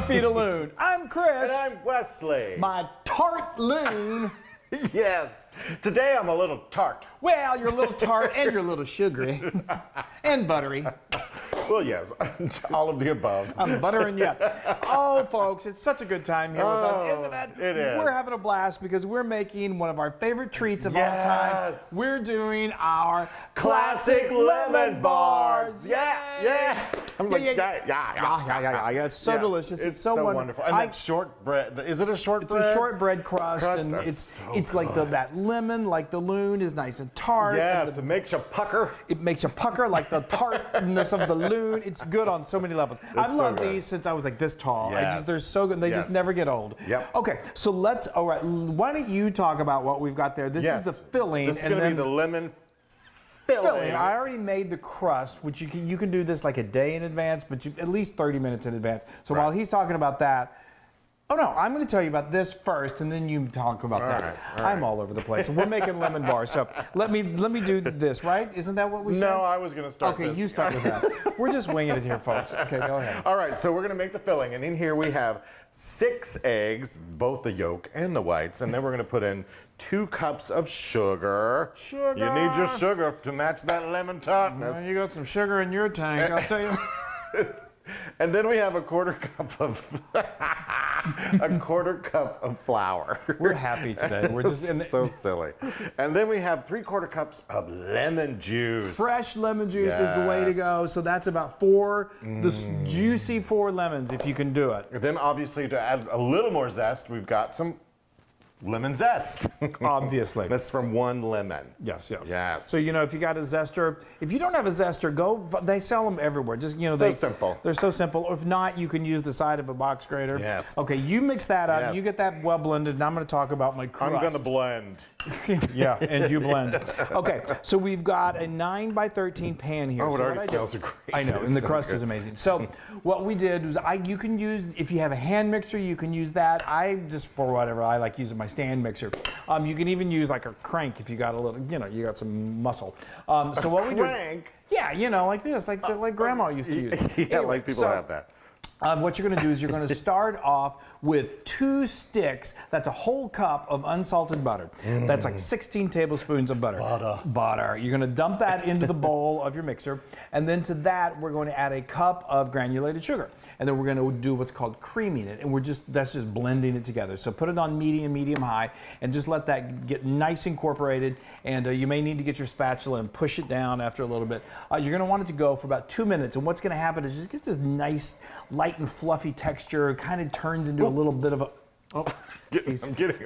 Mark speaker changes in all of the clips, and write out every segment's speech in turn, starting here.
Speaker 1: Feed a Loon. I'm Chris.
Speaker 2: And I'm Wesley.
Speaker 1: My tart loon.
Speaker 2: Yes. Today I'm a little tart.
Speaker 1: Well, you're a little tart and you're a little sugary and buttery.
Speaker 2: Well, yes, all of the above.
Speaker 1: I'm buttering you. Oh, folks, it's such a good time here with us, isn't it?
Speaker 2: It is.
Speaker 1: We're having a blast because we're making one of our favorite treats of all time. We're doing our
Speaker 2: classic lemon bars. Yeah. I'm like,
Speaker 1: yeah. It's so delicious. It's so
Speaker 2: wonderful. And that shortbread. Is it a shortbread?
Speaker 1: It's a shortbread crust, and it's like that lemon, like the Loon, is nice and tart.
Speaker 2: Yes, it makes you pucker.
Speaker 1: It makes you pucker like the tartness of the Loon. It's good on so many levels. I've loved these since I was like this tall.
Speaker 2: Yes.
Speaker 1: They're so good. They just never get old.
Speaker 2: Yep.
Speaker 1: Okay, so all right, why don't you talk about what we've got there? This is the filling.
Speaker 2: This is going to be the lemon filling.
Speaker 1: I already made the crust, which you can do this like a day in advance, but at least 30 minutes in advance. So while he's talking about that, oh no, I'm going to tell you about this first, and then you talk about that.
Speaker 2: All right.
Speaker 1: I'm all over the place. We're making lemon bars, so let me do this, right? Isn't that what we said?
Speaker 2: No, I was going to start
Speaker 1: this. Okay, you start with that. We're just winging it here, folks. Okay, go ahead.
Speaker 2: All right, so we're going to make the filling, and in here we have 6 eggs, both the yolk and the whites, and then we're going to put in 2 cups of sugar.
Speaker 1: Sugar!
Speaker 2: You need your sugar to match that lemon tartness.
Speaker 1: Well, you got some sugar in your tank, I'll tell you.
Speaker 2: And then we have a quarter cup of flour.
Speaker 1: We're happy today. We're just
Speaker 2: so silly. And then we have 3/4 cups of lemon juice.
Speaker 1: Fresh lemon juice is the way to go. So that's about 4, this juicy 4 lemons if you can do it.
Speaker 2: And then obviously to add a little more zest, we've got some lemon zest.
Speaker 1: Obviously.
Speaker 2: That's from 1 lemon.
Speaker 1: Yes.
Speaker 2: So,
Speaker 1: if you got a zester, if you don't have a zester, they sell them everywhere. Just,
Speaker 2: simple.
Speaker 1: They're so simple. Or if not, you can use the side of a box grater.
Speaker 2: Yes.
Speaker 1: Okay, you mix that up.
Speaker 2: Yes.
Speaker 1: You get that well blended, and I'm going to talk about my crust.
Speaker 2: I'm going to blend.
Speaker 1: Yeah, and you blend. Okay, so we've got a 9 by 13 pan here.
Speaker 2: Oh, it
Speaker 1: so
Speaker 2: already smells great.
Speaker 1: I know, and the crust is amazing. So what we did was, you can use, if you have a hand mixer, you can use that. I like using my stand mixer. You can even use like a crank if you got a little, you got some muscle. So what we do?
Speaker 2: Crank?
Speaker 1: Yeah, like this, like Grandma used to use.
Speaker 2: Yeah,
Speaker 1: anyway,
Speaker 2: like people have that.
Speaker 1: What you're going to do is you're going to start off with 2 sticks. That's a whole cup of unsalted butter. That's like 16 tablespoons of butter. Butter. You're going to dump that into the bowl of your mixer. And then to that, we're going to add a cup of granulated sugar. And then we're going to do what's called creaming it. And that's just blending it together. So put it on medium high, and just let that get nice incorporated. And you may need to get your spatula and push it down after a little bit. You're going to want it to go for about 2 minutes. And what's going to happen is it just gets this nice, light and fluffy texture. It kind of turns into a little bit of a...
Speaker 2: I'm getting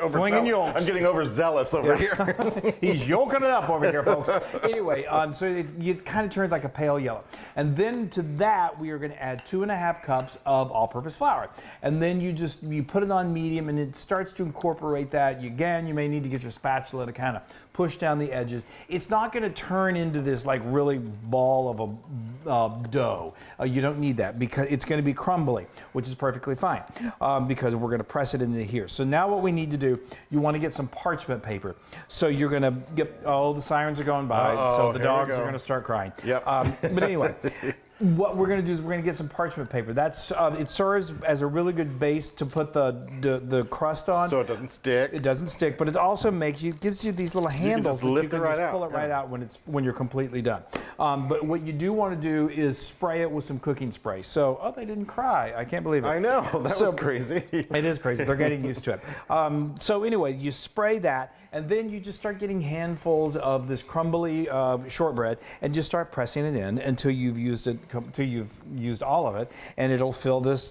Speaker 2: overzealous over here.
Speaker 1: He's yolking it up over here, folks. Anyway, so it kind of turns like a pale yellow. And then to that, we are going to add 2.5 cups of all-purpose flour. And then you put it on medium, and it starts to incorporate that. You may need to get your spatula to kind of push down the edges. It's not going to turn into this like really ball of a dough. You don't need that because it's going to be crumbly, which is perfectly fine because we're going to press it into here. So now what we need to do, you want to get some parchment paper. So you're going to get, the sirens are going by, so the dogs are going to start crying.
Speaker 2: Yep.
Speaker 1: But anyway, what we're going to do is we're going to get some parchment paper. That's it serves as a really good base to put the crust on.
Speaker 2: So it doesn't stick.
Speaker 1: It doesn't stick, but it also gives you these little handles.
Speaker 2: You can just
Speaker 1: pull it right out when you're completely done. But what you do want to do is spray it with some cooking spray. So, they didn't cry. I can't believe it.
Speaker 2: I know. That was crazy.
Speaker 1: It is crazy. They're getting used to it. So anyway, you spray that, and then you just start getting handfuls of this crumbly shortbread, and just start pressing it in until you've used all of it, and it'll fill this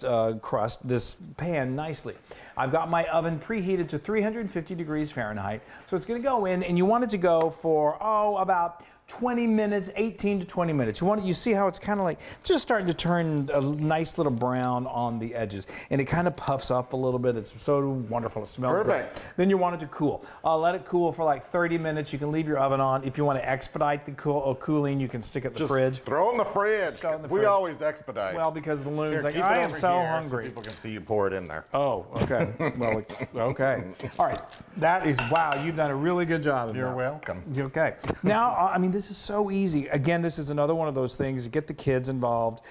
Speaker 1: this pan nicely. I've got my oven preheated to 350 degrees Fahrenheit, so it's going to go in, and you want it to go for about 20 minutes, 18 to 20 minutes. You see how it's kind of like just starting to turn a nice little brown on the edges, and it kind of puffs up a little bit. It's so wonderful. It smells great. Then you want it to cool. Let it cool for like 30 minutes. You can leave your oven on. If you want to expedite the cooling, you can stick it in the fridge.
Speaker 2: Throw it in the fridge. We always expedite.
Speaker 1: Well, because the Loon's like, I am so hungry.
Speaker 2: So people can see you pour it in there.
Speaker 1: Oh, okay. Well, okay. All right. That is, wow, you've done a really good job of that.
Speaker 2: You're welcome.
Speaker 1: Okay. Now, this is so easy. Again, this is another one of those things. Get the kids involved.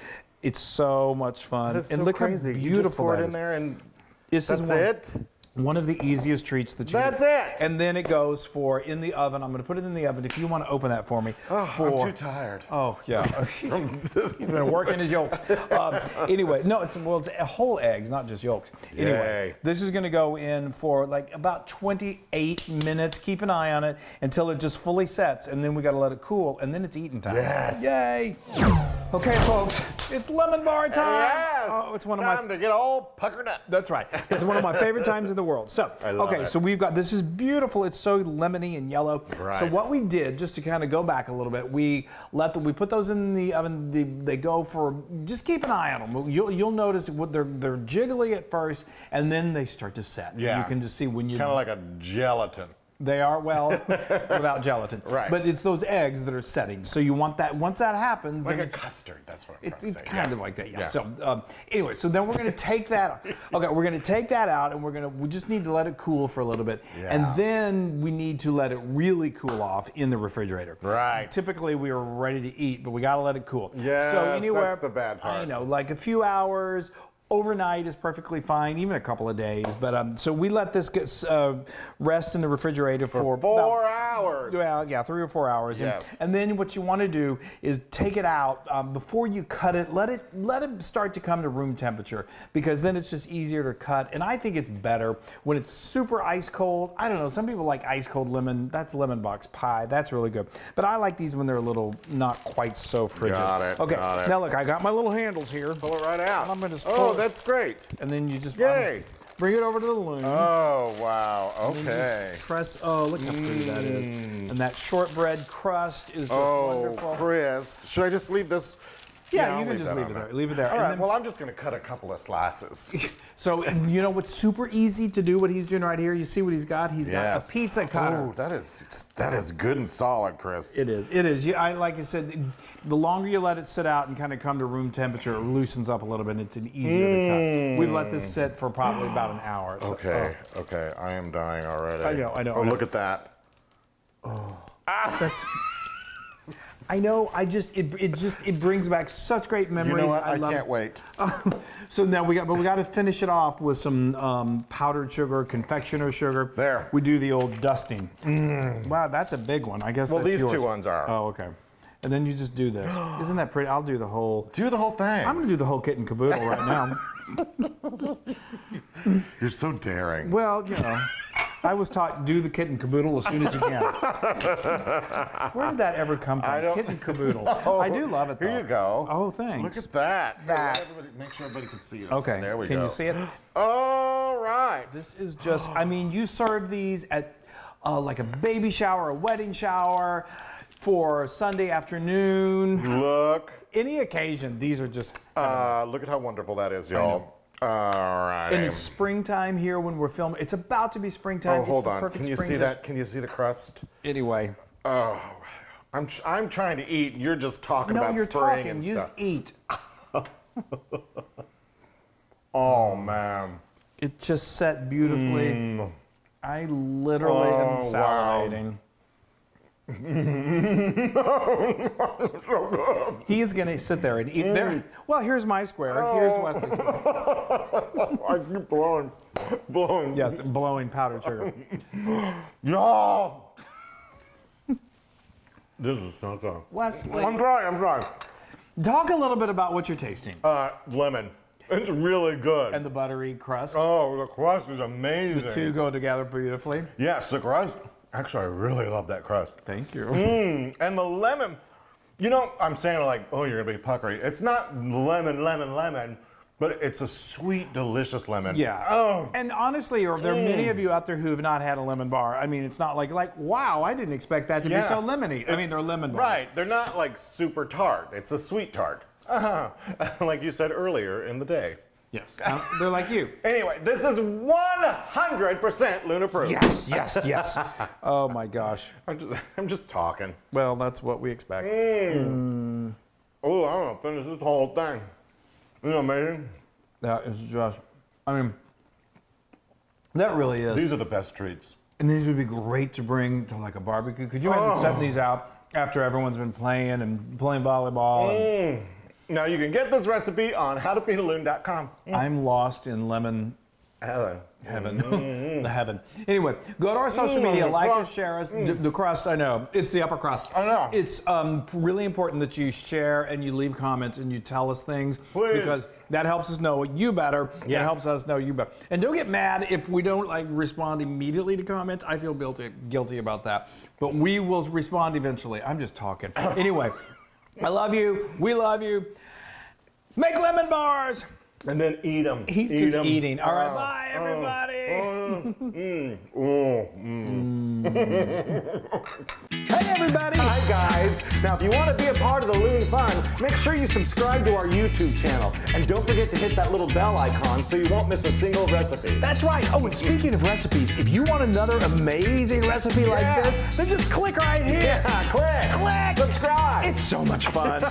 Speaker 1: It's so much fun.
Speaker 2: That's
Speaker 1: And
Speaker 2: so
Speaker 1: look
Speaker 2: crazy.
Speaker 1: how beautiful
Speaker 2: You just pour
Speaker 1: that
Speaker 2: it in
Speaker 1: is.
Speaker 2: there and
Speaker 1: This is
Speaker 2: that's it?
Speaker 1: one of the easiest treats that you
Speaker 2: That's
Speaker 1: do.
Speaker 2: it.
Speaker 1: And then it goes for in the oven. I'm going to put it in the oven if you want to open that for me.
Speaker 2: Oh,
Speaker 1: for,
Speaker 2: I'm too tired.
Speaker 1: Oh, yeah. He's been working his yolks. Anyway, no, it's whole eggs, not just yolks. Anyway,
Speaker 2: Yay.
Speaker 1: this is going to go in for like about 28 minutes. Keep an eye on it until it just fully sets, and then we got to let it cool, and then it's eating time.
Speaker 2: Yes.
Speaker 1: Yay. Okay, folks, it's lemon bar time.
Speaker 2: Yes.
Speaker 1: Oh, it's one of my
Speaker 2: Time to get all puckered up.
Speaker 1: That's right. It's one of my favorite times in the world. So,
Speaker 2: I love it.
Speaker 1: so we've got, this is beautiful. It's so lemony and yellow.
Speaker 2: Right.
Speaker 1: So what we did, just to kind of go back a little bit, we put those in the oven. They go for, just keep an eye on them. You'll notice they're jiggly at first, and then they start to set.
Speaker 2: Yeah.
Speaker 1: You can just see when you...
Speaker 2: Kind of like a gelatin.
Speaker 1: They are, well, without gelatin.
Speaker 2: Right.
Speaker 1: But it's those eggs that are setting. So you want that, once that happens...
Speaker 2: Like
Speaker 1: then
Speaker 2: a custard, that's what I'm trying to
Speaker 1: It's
Speaker 2: say.
Speaker 1: kind of like that, yeah.
Speaker 2: Yeah.
Speaker 1: So anyway, so then we're going to take that. Okay, we're going to take that out, and we just need to let it cool for a little bit,
Speaker 2: Yeah.
Speaker 1: and then we need to let it really cool off in the refrigerator.
Speaker 2: Right.
Speaker 1: Typically, we are ready to eat, but we got to let it cool.
Speaker 2: Yes,
Speaker 1: so anywhere,
Speaker 2: that's the bad part.
Speaker 1: I know, like a few hours. Overnight is perfectly fine, even a couple of days. But so we let this get rest in the refrigerator for
Speaker 2: 4 hours.
Speaker 1: Well, yeah, 3 or 4 hours.
Speaker 2: Yes.
Speaker 1: And then what you want to do is take it out before you cut it. Let it start to come to room temperature, because then it's just easier to cut. And I think it's better when it's super ice cold. I don't know. Some people like ice cold lemon. That's lemon box pie. That's really good. But I like these when they're a little not quite so frigid.
Speaker 2: Got it.
Speaker 1: Okay.
Speaker 2: Got it.
Speaker 1: Now look, I got my little handles here.
Speaker 2: Pull it right out.
Speaker 1: I'm gonna just
Speaker 2: oh,
Speaker 1: pull it.
Speaker 2: that's great.
Speaker 1: And then you just
Speaker 2: Yay.
Speaker 1: bring it over to the loon.
Speaker 2: Oh, wow.
Speaker 1: And then
Speaker 2: Okay.
Speaker 1: just press. Oh, look how pretty that is. And that shortbread crust is just
Speaker 2: Oh,
Speaker 1: wonderful.
Speaker 2: Chris. Should I just leave this?
Speaker 1: Yeah,
Speaker 2: I'll
Speaker 1: you can just
Speaker 2: that
Speaker 1: leave
Speaker 2: on
Speaker 1: it there. Leave it there.
Speaker 2: All
Speaker 1: And
Speaker 2: right,
Speaker 1: then-
Speaker 2: well, I'm just going to cut a couple of slices.
Speaker 1: So, you know what's super easy to do, what he's doing right here? You see what he's got? He's got a pizza cutter.
Speaker 2: Oh, that is good and solid, Chris.
Speaker 1: It is. It is. Like I said, the longer you let it sit out and kind of come to room temperature, it loosens up a little bit, and it's an easier to cut. We've let this sit for probably about an hour. So,
Speaker 2: Okay, okay. I am dying already.
Speaker 1: I know.
Speaker 2: Oh, look at that.
Speaker 1: That's... I know. It brings back such great memories.
Speaker 2: You know what? I
Speaker 1: love
Speaker 2: can't
Speaker 1: it.
Speaker 2: wait.
Speaker 1: So now we got to finish it off with some powdered sugar, confectioner sugar.
Speaker 2: There.
Speaker 1: We do the old dusting. Wow, that's a big one. I guess.
Speaker 2: Well,
Speaker 1: that's
Speaker 2: these
Speaker 1: yours.
Speaker 2: two ones are.
Speaker 1: Oh, okay. And then you just do this. Isn't that pretty? I'll do the whole.
Speaker 2: Do the whole thing.
Speaker 1: I'm going to do the whole kit and caboodle right now.
Speaker 2: You're so daring.
Speaker 1: Well, you know, I was taught do the kit and caboodle as soon as you can. Where did that ever come from?
Speaker 2: I don't-
Speaker 1: Kit and caboodle. I do love it, though.
Speaker 2: Here you go.
Speaker 1: Oh, thanks.
Speaker 2: Look at that.
Speaker 1: That.
Speaker 2: Make sure everybody can see it.
Speaker 1: Okay.
Speaker 2: There we go.
Speaker 1: Can you see it?
Speaker 2: All right.
Speaker 1: This is just, I mean, you serve these at like a baby shower, a wedding shower, for Sunday afternoon.
Speaker 2: Look.
Speaker 1: Any occasion, these are just.
Speaker 2: Look at how wonderful that is, y'all. All right.
Speaker 1: And it's springtime here when we're filming. It's about to be springtime.
Speaker 2: Oh, hold
Speaker 1: it's the
Speaker 2: on.
Speaker 1: perfect
Speaker 2: Can you
Speaker 1: spring
Speaker 2: see
Speaker 1: dish.
Speaker 2: that? Can you see the crust?
Speaker 1: Anyway.
Speaker 2: Oh, I'm trying to eat, and you're just talking
Speaker 1: No,
Speaker 2: about
Speaker 1: you're
Speaker 2: spring
Speaker 1: talking.
Speaker 2: and
Speaker 1: You
Speaker 2: stuff.
Speaker 1: just eat.
Speaker 2: Oh man.
Speaker 1: It just set beautifully. I literally am
Speaker 2: Oh, wow.
Speaker 1: salivating.
Speaker 2: So good.
Speaker 1: He is going to sit there and eat there. Well, here's my square. Here's Wesley's square.
Speaker 2: I keep blowing.
Speaker 1: Yes, blowing powdered sugar.
Speaker 2: Y'all. This is so good.
Speaker 1: Wesley,
Speaker 2: I'm trying.
Speaker 1: talk a little bit about what you're tasting.
Speaker 2: Lemon. It's really good.
Speaker 1: And the buttery crust.
Speaker 2: Oh, the crust is amazing.
Speaker 1: The two go together beautifully.
Speaker 2: Yes, the crust. Actually, I really love that crust.
Speaker 1: Thank you.
Speaker 2: And the lemon. You know, I'm saying like, oh, you're gonna be puckery. It's not lemon, but it's a sweet, delicious lemon.
Speaker 1: Yeah.
Speaker 2: Oh.
Speaker 1: And honestly, there are many of you out there who have not had a lemon bar. I mean, it's not like wow, I didn't expect that to be so lemony. I mean, they're lemon bars.
Speaker 2: Right. They're not like super tart. It's a sweet tart. Like you said earlier in the day.
Speaker 1: Yes. They're like you.
Speaker 2: Anyway, this is 100% Loon approved.
Speaker 1: Yes. Oh my gosh.
Speaker 2: I'm just talking.
Speaker 1: Well, that's what we expect.
Speaker 2: Oh, I'm gonna finish this whole thing. Isn't it amazing?
Speaker 1: That is just, I mean, that really is.
Speaker 2: These are the best treats.
Speaker 1: And these would be great to bring to like a barbecue. Could you imagine setting these out after everyone's been playing volleyball? And
Speaker 2: Now you can get this recipe on howtofeedaloon.com.
Speaker 1: I'm lost in lemon
Speaker 2: Heaven.
Speaker 1: the heaven. Anyway, go to our social media, like us, share us. The crust, I know. It's the upper crust.
Speaker 2: I know.
Speaker 1: It's really important that you share and you leave comments and you tell us things.
Speaker 2: Please.
Speaker 1: Because that helps us know you better.
Speaker 2: Yes.
Speaker 1: It helps us know you better. And don't get mad if we don't respond immediately to comments. I feel guilty about that. But we will respond eventually. I'm just talking. Anyway, I love you. We love you. Make lemon bars.
Speaker 2: And then eat them.
Speaker 1: He's just eating. All right, bye, everybody. Hey, everybody.
Speaker 2: Hi, guys. Now, if you want to be a part of the Loon fun, make sure you subscribe to our YouTube channel. And don't forget to hit that little bell icon so you won't miss a single recipe.
Speaker 1: That's right. Oh, and speaking of recipes, if you want another amazing recipe like this, then just click right here.
Speaker 2: Yeah, click.
Speaker 1: Click.
Speaker 2: Subscribe.
Speaker 1: It's so much fun.